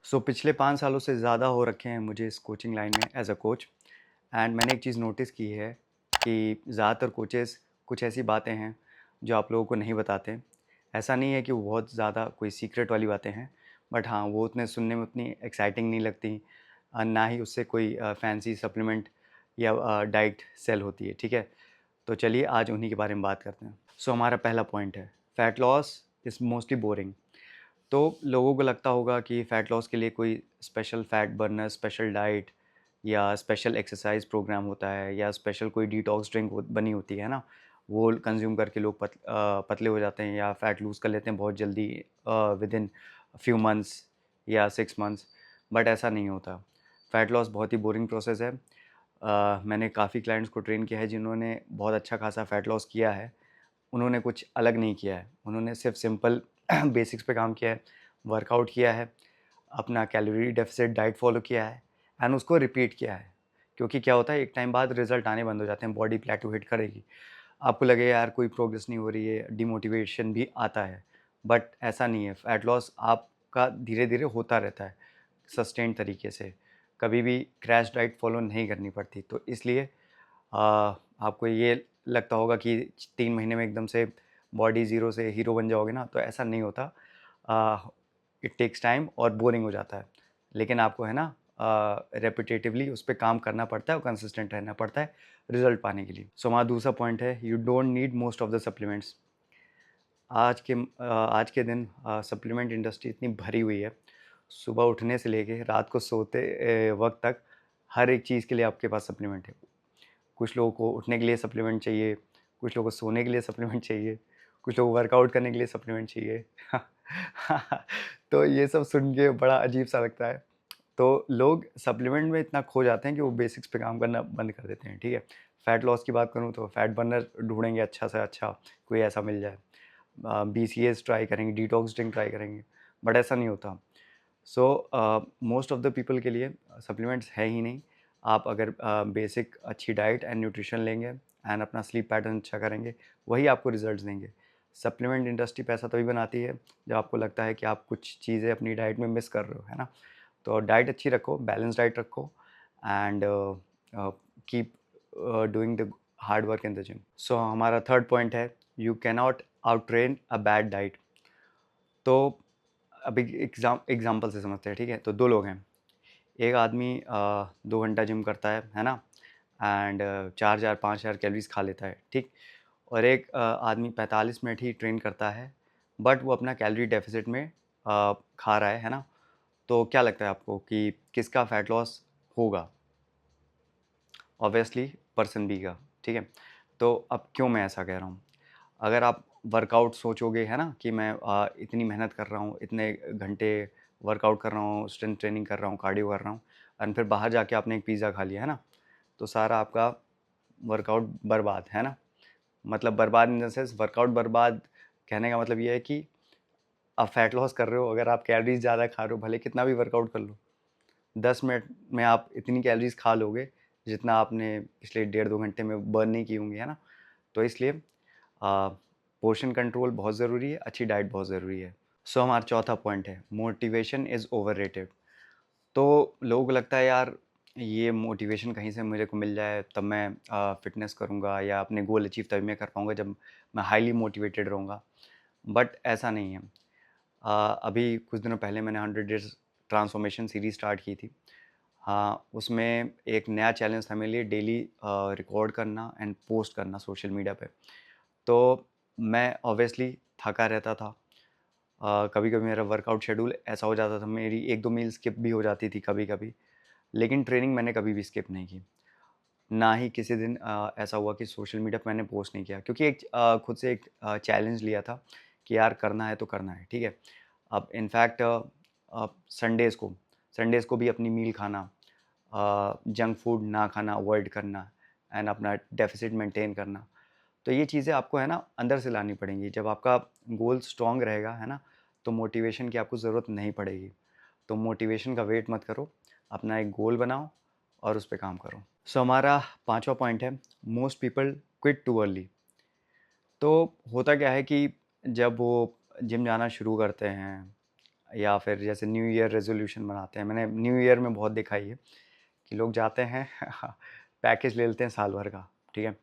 पिछले 5 सालों से ज़्यादा हो रखे हैं मुझे इस कोचिंग लाइन में एज़ अ कोच। एंड मैंने एक चीज़ नोटिस की है कि ज़्यादातर कोचेस कुछ ऐसी बातें हैं जो आप लोगों को नहीं बताते। ऐसा नहीं है कि वो बहुत ज़्यादा कोई सीक्रेट वाली बातें हैं, बट हाँ, वो उतने सुनने में उतनी एक्साइटिंग नहीं लगती। ना ही उससे कोई फैंसी सप्लीमेंट या डाइट सेल होती है, ठीक है? तो चलिए आज उन्हीं के बारे में बात करते हैं। हमारा पहला पॉइंट है, fat loss is mostly boring. तो लोगों को लगता होगा कि फ़ैट लॉस के लिए कोई special fat burner, special diet या स्पेशल एक्सरसाइज प्रोग्राम होता है या स्पेशल कोई डिटॉक्स ड्रिंक बनी होती है ना, वो कंज्यूम करके लोग पतले हो जाते हैं या फ़ैट लूज़ कर लेते हैं बहुत जल्दी विद इन फ्यू मंथ्स या 6 मंथ्स। बट ऐसा नहीं होता। फ़ैट लॉस बहुत ही बोरिंग प्रोसेस है। मैंने काफ़ी क्लाइंट्स को ट्रेन किया है जिन्होंने बहुत अच्छा खासा फ़ैट लॉस किया है। उन्होंने कुछ अलग नहीं किया है, उन्होंने सिर्फ सिंपल बेसिक्स पे काम किया है, वर्कआउट किया है, अपना कैलोरी डेफिसिट डाइट फॉलो किया है एंड उसको रिपीट किया है। क्योंकि क्या होता है, एक टाइम बाद रिजल्ट आने बंद हो जाते हैं, बॉडी प्लेटू हिट करेगी, आपको लगेगा यार कोई प्रोग्रेस नहीं हो रही है, डिमोटिवेशन भी आता है। बट ऐसा नहीं है, फैट लॉस आपका धीरे धीरे होता रहता है सस्टेन तरीके से, कभी भी क्रैश डाइट फॉलो नहीं करनी पड़ती। तो इसलिए आपको ये लगता होगा कि 3 महीने में एकदम से बॉडी ज़ीरो से हीरो बन जाओगे ना, तो ऐसा नहीं होता। इट टेक्स टाइम और बोरिंग हो जाता है। लेकिन आपको है ना रेपिटेटिवली उस पे काम करना पड़ता है और कंसिस्टेंट रहना पड़ता है रिज़ल्ट पाने के लिए। हमारा दूसरा पॉइंट है, you don't need most of the supplements. आज के दिन सप्लीमेंट इंडस्ट्री इतनी भरी हुई है, सुबह उठने से लेके रात को सोते वक़्त तक हर एक चीज़ के लिए आपके पास सप्लीमेंट है। कुछ लोगों को उठने के लिए सप्लीमेंट चाहिए, कुछ लोगों को सोने के लिए सप्लीमेंट चाहिए, कुछ लोगों को वर्कआउट करने के लिए सप्लीमेंट चाहिए। तो ये सब सुन के बड़ा अजीब-सा लगता है। तो लोग सप्लीमेंट में इतना खो जाते हैं कि वो बेसिक्स पे काम करना बंद कर देते हैं, ठीक है? फैट लॉस की बात करूँ तो फैट बर्नर ढूँढेंगे अच्छा से अच्छा, कोई ऐसा मिल जाए। बीसीएएस ट्राई करेंगे, डिटॉक्स ड्रिंक ट्राई करेंगे, बट ऐसा नहीं होता। मोस्ट ऑफ द पीपल के लिए सप्लीमेंट्स है ही नहीं। आप अगर बेसिक अच्छी डाइट एंड न्यूट्रिशन लेंगे एंड अपना स्लीप पैटर्न अच्छा करेंगे, वही आपको रिजल्ट्स देंगे। सप्लीमेंट इंडस्ट्री पैसा तभी बनाती है जब आपको लगता है कि आप कुछ चीज़ें अपनी डाइट में मिस कर रहे हो, है ना? तो डाइट अच्छी रखो, बैलेंस डाइट रखो and keep doing the hard work in the gym. हमारा थर्ड पॉइंट है, you cannot out train a bad diet. तो अभी एग्जाम्पल से समझते हैं, ठीक है? तो 2 लोग हैं, एक आदमी 2 घंटा जिम करता है ना? एंड 4,000 5,000 कैलोरीज़ खा लेता है, ठीक? और एक आदमी 45 मिनट ही ट्रेन करता है, बट वो अपना कैलोरी डेफ़िसिट में खा रहा है ना? तो क्या लगता है आपको कि किसका फैट लॉस होगा? ऑब्वियसली पर्सन बी का, ठीक है? तो अब क्यों मैं ऐसा कह रहा हूँ? अगर आप वर्कआउट सोचोगे, है ना, कि मैं इतनी मेहनत कर रहा हूँ, इतने घंटे वर्कआउट कर रहा हूँ, स्ट्रेंथ ट्रेनिंग कर रहा हूँ, कार्डियो कर रहा हूँ एंड फिर बाहर जाके आपने एक पिज़्ज़ा खा लिया, है ना? तो सारा आपका वर्कआउट बर्बाद, है ना? मतलब बर्बाद इन द सेंस वर्कआउट बर्बाद, कहने का मतलब ये है कि आप फैट लॉस कर रहे हो, अगर आप कैलोरीज़ ज़्यादा खा रहे हो, भले कितना भी वर्कआउट कर लो, 10 मिनट में आप इतनी कैलोरीज़ खा लोगे, जितना आपने पिछले डेढ़ 2 घंटे में बर्न नहीं की होंगी, है ना? तो इसलिए पोर्शन कंट्रोल बहुत ज़रूरी है, अच्छी डाइट बहुत ज़रूरी है। हमारा चौथा पॉइंट है, मोटिवेशन इज़ ओवररेटेड। तो लोगों को लगता है यार ये मोटिवेशन कहीं से मेरे को मिल जाए तब मैं फ़िटनेस करूँगा या अपने गोल अचीव तभी मैं कर पाऊँगा जब मैं हाईली मोटिवेटेड रहूँगा। बट ऐसा नहीं है। अभी कुछ दिनों पहले मैंने 100 डेज़ ट्रांसफॉर्मेशन सीरीज़ स्टार्ट की थी। हाँ, उसमें एक नया चैलेंज था मेरे लिए, डेली रिकॉर्ड करना एंड पोस्ट करना सोशल मीडिया पे। तो मैं ऑब्वियसली थका रहता था। कभी-कभी मेरा वर्कआउट शेड्यूल ऐसा हो जाता था, मेरी 1-2 मील स्किप भी हो जाती थी कभी-कभी। लेकिन ट्रेनिंग मैंने कभी भी स्किप नहीं की। ना ही किसी दिन ऐसा हुआ कि सोशल मीडिया पे मैंने पोस्ट नहीं किया, क्योंकि खुद से एक चैलेंज लिया था कि यार करना है तो करना है, ठीक है? अब इनफैक्ट संडेज़ को भी अपनी मील खाना, जंक फूड ना खाना, अवॉइड करना एंड अपना डेफ़िसिट मेंटेन करना। तो ये चीज़ें आपको है ना अंदर से लानी पड़ेंगी। जब आपका गोल स्ट्रॉन्ग रहेगा, है ना, तो मोटिवेशन की आपको ज़रूरत नहीं पड़ेगी। तो मोटिवेशन का वेट मत करो, अपना एक गोल बनाओ और उस पे काम करो। हमारा पाँचवा पॉइंट है, most people quit too early. तो होता क्या है कि जब वो जिम जाना शुरू करते हैं या फिर जैसे न्यू ईयर रेजोल्यूशन बनाते हैं, मैंने न्यू ईयर में बहुत देखा ही है कि लोग जाते हैं पैकेज ले लेते हैं साल भर का, ठीक है,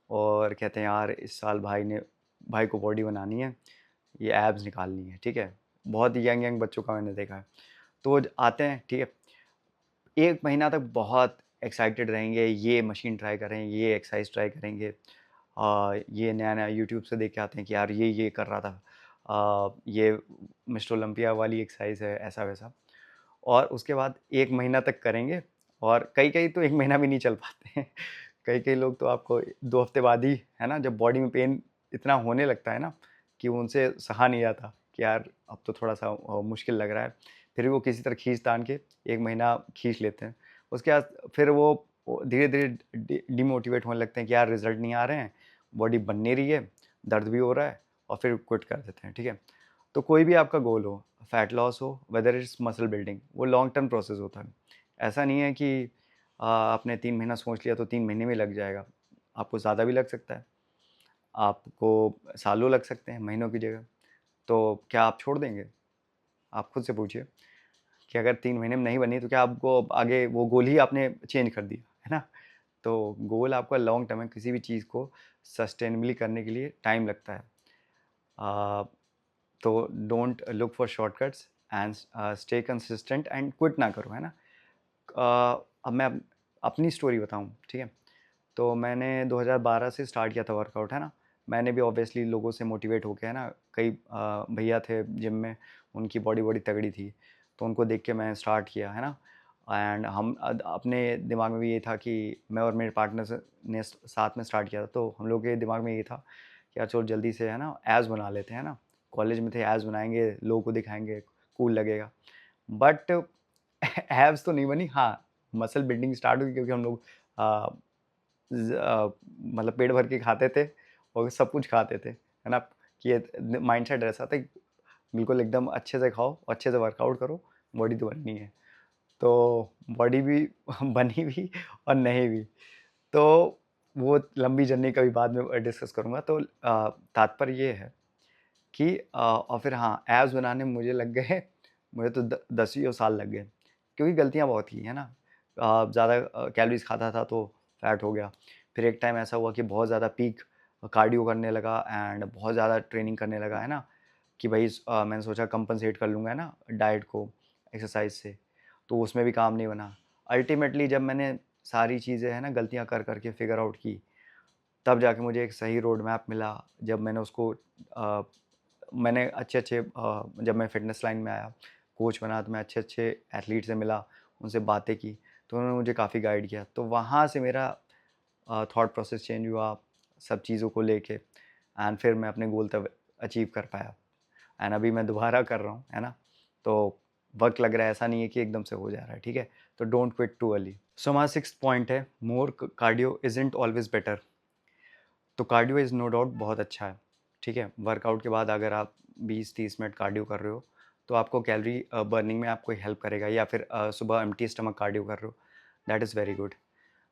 और कहते हैं यार इस साल भाई को बॉडी बनानी है, ये एब्स निकालनी है, ठीक है। बहुत यंग यंग बच्चों का मैंने देखा है। तो वो आते हैं, ठीक है, 1 महीना तक बहुत एक्साइटेड रहेंगे, ये मशीन ट्राई करेंगे, ये एक्सरसाइज ट्राई करेंगे, ये नया-नया यूट्यूब से देख के आते हैं कि यार ये कर रहा था, ये मिस्टर ओलंपिया वाली एक्सरसाइज है, ऐसा-वैसा। और उसके बाद 1 महीना तक करेंगे, और कई-कई तो 1 महीना भी नहीं चल पाते हैं। कई-कई लोग तो आपको 2 हफ्ते बाद ही, है ना, जब बॉडी में पेन इतना होने लगता है ना कि उनसे सहा नहीं जाता कि यार अब तो थोड़ा-सा मुश्किल लग रहा है। फिर भी वो किसी तरह खींच-तान के 1 महीना खींच लेते हैं। उसके बाद फिर वो धीरे-धीरे डिमोटिवेट होने लगते हैं कि यार रिज़ल्ट नहीं आ रहे हैं, बॉडी बन नहीं रही है, दर्द भी हो रहा है, और फिर क्विट कर देते हैं, ठीक है। तो कोई भी आपका गोल हो, फैट लॉस हो, वेदर इट्स मसल बिल्डिंग, वो लॉन्ग टर्म प्रोसेस होता है। ऐसा नहीं है कि आपने 3 महीना सोच लिया तो 3 महीने में लग जाएगा। आपको ज़्यादा भी लग सकता है, आपको सालों लग सकते हैं, महीनों की जगह। तो क्या आप छोड़ देंगे? आप खुद से पूछिए कि अगर 3 महीने में नहीं बनी तो क्या आपको अब आगे वो गोल ही आपने चेंज कर दिया, है ना? तो गोल आपका लॉन्ग टर्म है, किसी भी चीज़ को सस्टेनेबली करने के लिए टाइम लगता है। अ, तो don't look for shortcuts and stay consistent and quit ना करो, है ना? अब मैं अपनी स्टोरी बताऊँ, ठीक है? तो मैंने 2012 से स्टार्ट किया था वर्कआउट, है ना? मैंने भी ऑब्वियसली लोगों से मोटिवेट होके, है ना, कई भैया थे जिम में, उनकी बॉडी बड़ी तगड़ी थी, तो उनको देख के मैं स्टार्ट किया, है ना? एंड हम अपने दिमाग में भी ये था कि मैं और मेरे पार्टनर ने साथ में स्टार्ट किया था, तो हम लोग के दिमाग में ये था कि यार चलो जल्दी से, है ना, एब्स बना लेते हैं, है ना? कॉलेज में थे, एब्स बनाएँगे, लोगों को दिखाएँगे, कूल लगेगा। बट एब्स तो नहीं बनी, हाँ, मसल बिल्डिंग स्टार्ट हुई क्योंकि हम लोग अ, मतलब पेट भर के खाते थे और सब कुछ खाते थे, है ना? कि ये माइंडसेट ऐसा था कि बिल्कुल एकदम अच्छे से खाओ, अच्छे से वर्कआउट करो, बॉडी तो बननी है। तो बॉडी भी बनी भी और नहीं भी। तो वो लंबी जर्नी कभी बाद में डिस्कस करूँगा। तो तात्पर्य ये है कि और फिर हाँ, एब्स बनाने में मुझे लग गए, मुझे तो 10वीं साल लग गए, क्योंकि गलतियाँ बहुत की, है ना? ज़्यादा कैलोरीज़ खाता था तो फैट हो गया। फिर एक टाइम ऐसा हुआ कि बहुत ज़्यादा पीक कार्डियो करने लगा एंड बहुत ज़्यादा ट्रेनिंग करने लगा, है ना? कि भई मैंने सोचा कंपनसेट कर लूँगा, है ना, डाइट को एक्सरसाइज़ से, तो उसमें भी काम नहीं बना। अल्टीमेटली जब मैंने सारी चीज़ें, है ना, गलतियाँ कर के फिगर आउट की, तब जाके मुझे एक सही रोड मैप मिला। जब मैंने उसको मैंने अच्छे-अच्छे जब मैं फ़िटनेस लाइन में आया, कोच बना, तो मैं अच्छे-अच्छे एथलीट से मिला, उनसे बातें की, तो उन्होंने मुझे काफ़ी गाइड किया। तो वहाँ से मेरा थॉट प्रोसेस चेंज हुआ, सब चीज़ों को लेके, एंड फिर मैं अपने गोल तब अचीव कर पाया। एंड अभी मैं दोबारा कर रहा हूँ, है ना? तो वक़्त लग रहा है, ऐसा नहीं है कि एकदम से हो जा रहा है, ठीक है? तो डोंट क्विट टू अर्ली। सो हमारा 6th पॉइंट है, मोर कार्डियो इज़न्ट ऑलवेज़ बेटर। तो कार्डियो इज़ नो डाउट बहुत अच्छा है, ठीक है? वर्कआउट के बाद अगर आप 20-30 मिनट कार्डियो कर रहे हो, तो आपको कैलोरी बर्निंग में आपको हेल्प करेगा, या फिर सुबह एम्प्टी स्टमक कार्डियो कर रहे हो, that is very good.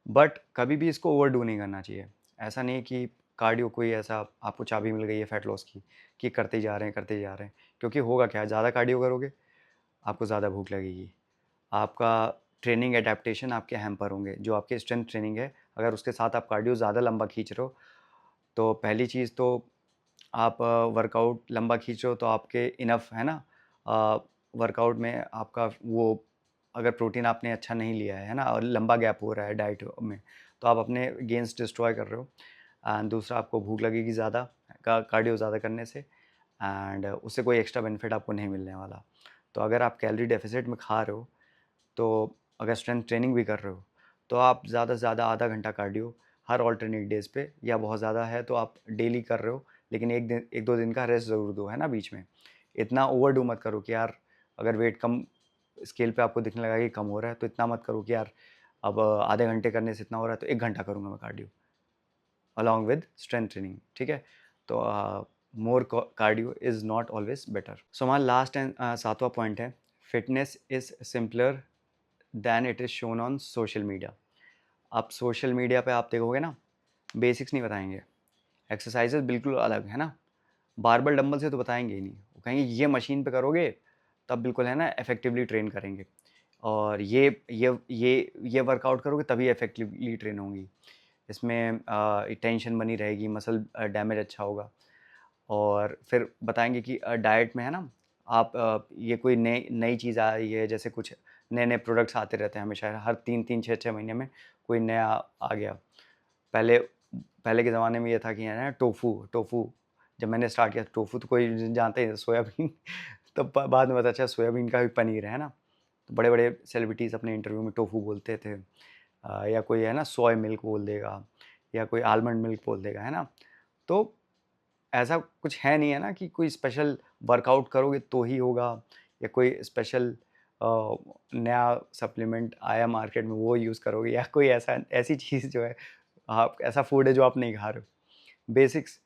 But कभी भी इसको ओवरडू नहीं करना चाहिए। ऐसा नहीं है कि कार्डियो कोई ऐसा आपको चाबी मिल गई है फैट लॉस की, कि करते ही जा रहे हैं, करते ही जा रहे हैं। क्योंकि होगा क्या, ज़्यादा कार्डियो करोगे, आपको ज़्यादा भूख लगेगी। आपका ट्रेनिंग एडेप्टेशन आपके हैम्पर होंगे, जो आपके स्ट्रेंथ ट्रेनिंग है, अगर उसके साथ आप कार्डियो ज़्यादा लंबा खींच रहे हो, तो पहली चीज़ तो आप वर्कआउट लंबा खींच रहे हो तो आपके इनफ, है ना, वर्कआउट में आपका वो, अगर प्रोटीन आपने अच्छा नहीं लिया है ना, और लंबा गैप हो रहा है डाइट में, तो आप अपने गेन्स डिस्ट्रॉय कर रहे हो। एंड दूसरा, आपको भूख लगेगी ज़्यादा कार्डियो ज़्यादा करने से, एंड उससे कोई एक्स्ट्रा बेनिफिट आपको नहीं मिलने वाला। तो अगर आप कैलोरी डेफिसिट में खा रहे हो, तो अगर स्ट्रेंथ ट्रेनिंग भी कर रहे हो, तो आप ज़्यादा से ज़्यादा आधा घंटा कार्डियो हर ऑल्टरनेट डेज़ पे, या बहुत ज़्यादा है तो आप डेली कर रहे हो, लेकिन 1 2 दिन का रेस्ट ज़रूर दो, है ना, बीच में। इतना ओवरडू मत करो कि यार अगर वेट कम स्केल पे आपको दिखने लगा कि कम हो रहा है, तो इतना मत करो कि यार अब आधे घंटे करने से इतना हो रहा है तो 1 घंटा करूँगा मैं cardio along with strength training, ठीक है? तो more cardio is not always better. So हमारा लास्ट एंड 7वां पॉइंट है, fitness is simpler than it is shown on social media. आप सोशल मीडिया पे आप देखोगे ना, बेसिक्स नहीं बताएँगे, एक्सरसाइज़ेज़ बिल्कुल अलग, है ना? बारबेल डंबल से तो बताएँगे ही नहीं। वो कहेंगे ये मशीन पे करोगे, तब बिल्कुल है ना इफ़ेक्टिवली ट्रेन करेंगे। और ये वर्कआउट करोगे तभी इफ़ेक्टिवली ट्रेन होंगी। इसमें टेंशन बनी रहेगी, मसल डैमेज अच्छा होगा। और फिर बताएँगे कि डाइट में है ना, आप ये कोई नई नई चीज़ आ रही है, जैसे कुछ नए-नए प्रोडक्ट्स आते रहते हैं हमेशा, हर 3-3, 6-6 महीने में कोई नया आ गया। पहले पहले के ज़माने में ये था कि है ना टोफू टोफू, जब मैंने स्टार्ट किया टोफू तो कोई जानते ही सोयाबीन तब बाद में पता चला सोयाबीन का भी पनीर है ना। तो बड़े-बड़े सेलिब्रिटीज़ अपने इंटरव्यू में टोफू बोलते थे। या कोई है ना सोया मिल्क बोल देगा, या कोई आलमंड मिल्क बोल देगा, है ना। तो ऐसा कुछ है नहीं है ना कि कोई स्पेशल वर्कआउट करोगे तो ही होगा, या कोई स्पेशल नया सप्लीमेंट आया मार्केट में वो यूज़ करोगे, या कोई ऐसी चीज़ जो है, आप ऐसा फूड है जो आप नहीं खा रहे हो। बेसिक्स,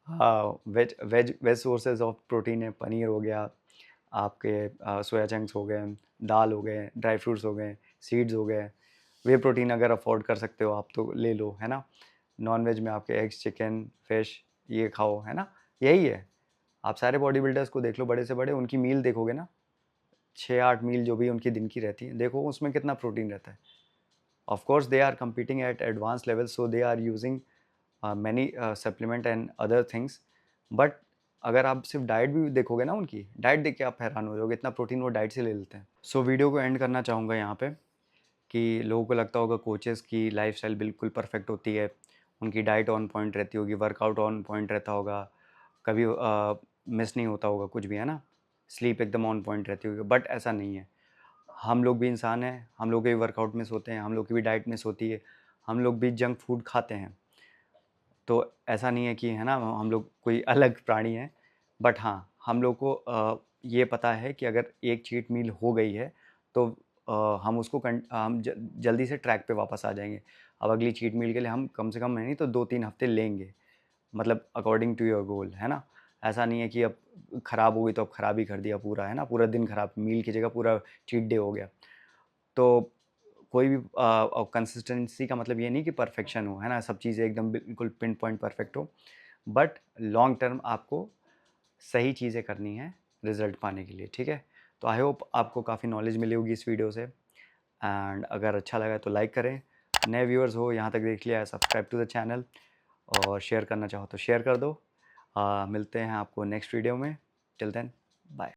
हाँ, veg veg veg sources of protein है, पनीर हो गया आपके, सोया चंक्स हो गए, दाल हो गए, ड्राई फ्रूट्स हो गए, सीड्स हो गए। वे प्रोटीन अगर अफोर्ड कर सकते हो आप तो ले लो, है ना। नॉन वेज में आपके एग्स, चिकन, फिश, ये खाओ, है ना। यही है। आप सारे बॉडी बिल्डर्स को देख लो, बड़े से बड़े, उनकी मील देखोगे ना, 6-8 मील जो भी उनकी दिन की रहती है, देखो उसमें कितना प्रोटीन रहता है। Of course they are competing at advance level, so they are using many supplement and other things. But अगर आप सिर्फ डाइट भी देखोगे ना, उनकी डाइट देख के आप हैरान हो जाओगे, इतना प्रोटीन वो डाइट से ले लेते हैं। सो वीडियो को एंड करना चाहूँगा यहाँ पे, कि लोगों को लगता होगा कोचेस की लाइफस्टाइल बिल्कुल परफेक्ट होती है, उनकी डाइट ऑन पॉइंट रहती होगी, वर्कआउट ऑन पॉइंट रहता होगा, कभी मिस नहीं होता होगा कुछ भी, है ना, स्लीप एकदम ऑन पॉइंट रहती होगी। बट ऐसा नहीं है। हम लोग भी इंसान हैं, हम लोग के भी वर्कआउट मिस होते हैं, हम लोग की भी डाइट मिस होती है, हम लोग भी जंक फूड खाते हैं। तो ऐसा नहीं है कि है ना हम लोग कोई अलग प्राणी हैं। बट हाँ, हम लोग को ये पता है कि अगर एक चीट मील हो गई है तो हम उसको हम जल्दी से ट्रैक पे वापस आ जाएंगे। अब अगली चीट मील के लिए हम कम से कम नहीं तो 2-3 हफ्ते लेंगे, मतलब अकॉर्डिंग टू योर गोल, है ना। ऐसा नहीं है कि अब ख़राब हो गई तो अब ख़राब ही कर दिया पूरा, है ना, पूरा दिन ख़राब, मील की जगह पूरा चीट डे हो गया। तो कोई भी कंसिस्टेंसी का मतलब ये नहीं कि परफेक्शन हो, है ना, सब चीज़ें एकदम बिल्कुल पिन पॉइंट परफेक्ट हो। बट लॉन्ग टर्म आपको सही चीज़ें करनी है रिजल्ट पाने के लिए, ठीक है। तो आई होप आपको काफ़ी नॉलेज मिली होगी इस वीडियो से, एंड अगर अच्छा लगा तो लाइक करें, नए व्यूअर्स हो यहाँ तक देख लिया है, सब्सक्राइब टू द चैनल, और शेयर करना चाहो तो शेयर कर दो। मिलते हैं आपको नेक्स्ट वीडियो में। Till then, bye.